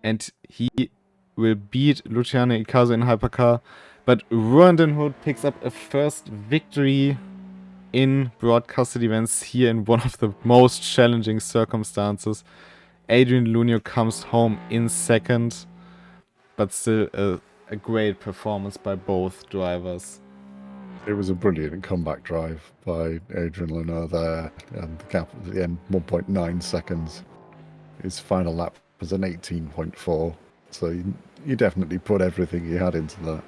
and he will beat Luciano Ikazu in Hypercar. But Rondon Hood picks up a first victory in broadcasted events here in one of the most challenging circumstances. Adrian Lunio comes home in second, but still a great performance by both drivers. It was a brilliant comeback drive by Adrian Lunio there, and the gap at the end, 1.9 seconds. His final lap was an 18.4, so you definitely put everything you had into that.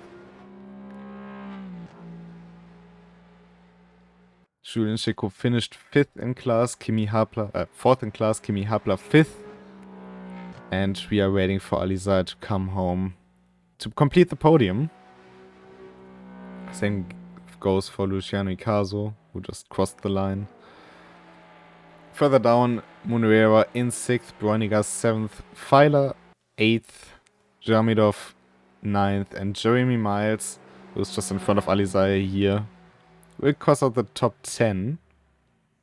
Julian Checo finished 5th in class, Kimi Hapler, 4th in class, Kimi Hapler 5th. And we are waiting for Alizar to come home to complete the podium. Same goes for Luciano Ikazu, who just crossed the line. Further down, Munuera in 6th, Bronigas 7th, Pfeiler 8th, Jamidov 9th, and Jeremy Miles, who's just in front of Alizar here, will cross out the top 10.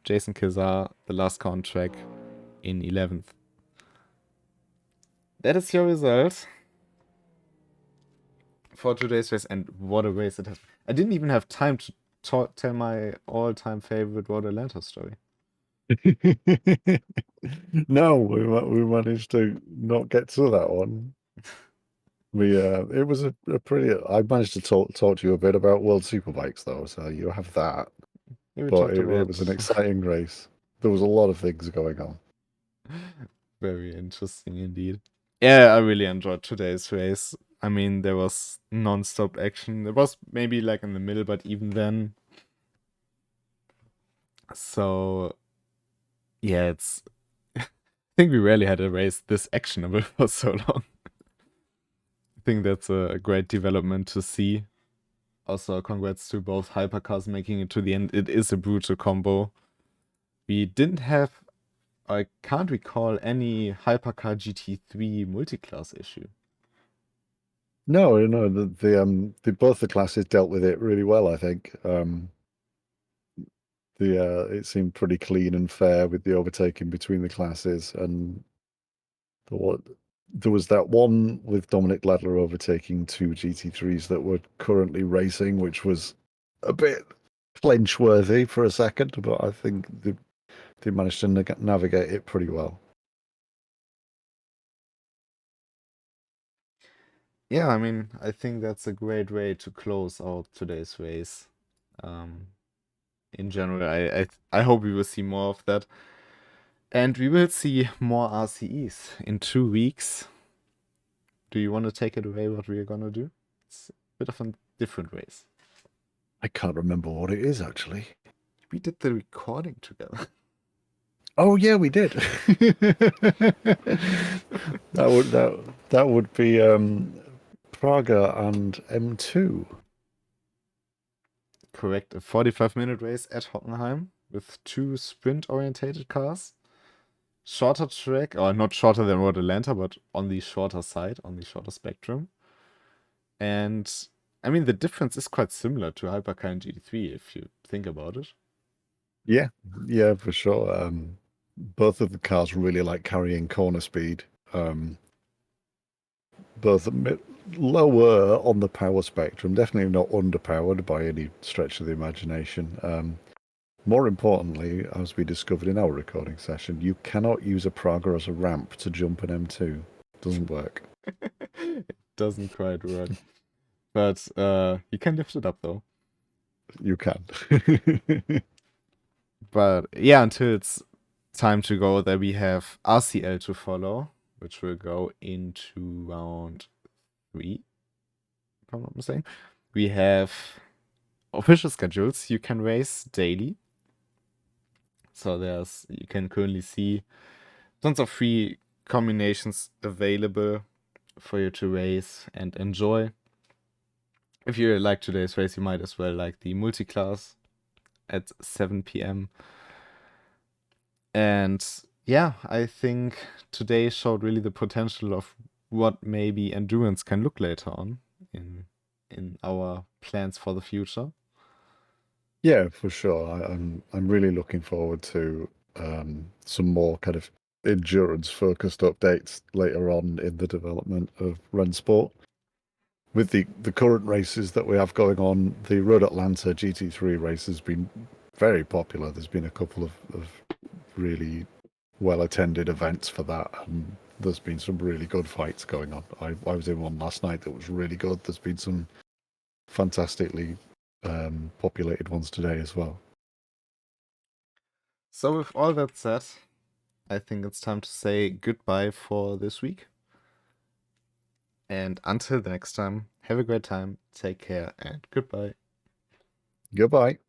Jason Kizar, the last car on track, in 11th. That is your result for today's race, and what a race it has been. I didn't even have time to tell my all-time favorite Road Atlanta story. No, we managed to not get to that one. It was a pretty. I managed to talk to you a bit about World Superbikes though, so you have that. But it was an exciting race. There was a lot of things going on. Very interesting indeed. Yeah, I really enjoyed today's race. I mean, there was non-stop action. There was maybe like in the middle, but even then. So, yeah, it's. I think we rarely had a race this actionable for so long. I think that's a great development to see. Also, congrats to both hypercars making it to the end. It is a brutal combo. We didn't have, I can't recall any hypercar GT3 multi-class issue. No, both the classes dealt with it really well, I think. It seemed pretty clean and fair with the overtaking between the classes, and there was that one with Dominic Ladler overtaking two GT3s that were currently racing, which was a bit clinch-worthy for a second, but I think they managed to navigate it pretty well. Yeah, I mean, I think that's a great way to close out today's race. In general, I hope we will see more of that. And we will see more RCEs in 2 weeks. Do you want to take it away what we are going to do? It's a bit of a different race. I can't remember what it is, actually. We did the recording together. Oh, yeah, we did. that would be Praga and M2. Correct. A 45-minute race at Hockenheim with 2 sprint-orientated cars. Shorter track, or not shorter than Road Atlanta, but on the shorter side, on the shorter spectrum. And I mean, the difference is quite similar to Hypercar and GT3 if you think about it. Yeah, for sure. Both of the cars really like carrying corner speed. Both lower on the power spectrum, definitely not underpowered by any stretch of the imagination. More importantly, as we discovered in our recording session, you cannot use a Praga as a ramp to jump an M2. It doesn't work. It doesn't quite work. But you can lift it up though. You can. But yeah, until it's time to go, there we have RCL to follow, which will go into round 3, if I'm not mistaken. We have official schedules. You can race daily. So you can currently see tons of free combinations available for you to race and enjoy. If you like today's race, you might as well like the multi-class at 7 p.m. And yeah, I think today showed really the potential of what maybe endurance can look later on in our plans for the future. Yeah, for sure. I'm really looking forward to some more kind of endurance-focused updates later on in the development of RENNSPORT. With the current races that we have going on, the Road Atlanta GT3 race has been very popular. There's been a couple of really well-attended events for that, and there's been some really good fights going on. I was in one last night that was really good. There's been some fantastically populated ones today as well. So with all that said, I think it's time to say goodbye for this week. And until the next time, have a great time, take care, and goodbye. Goodbye.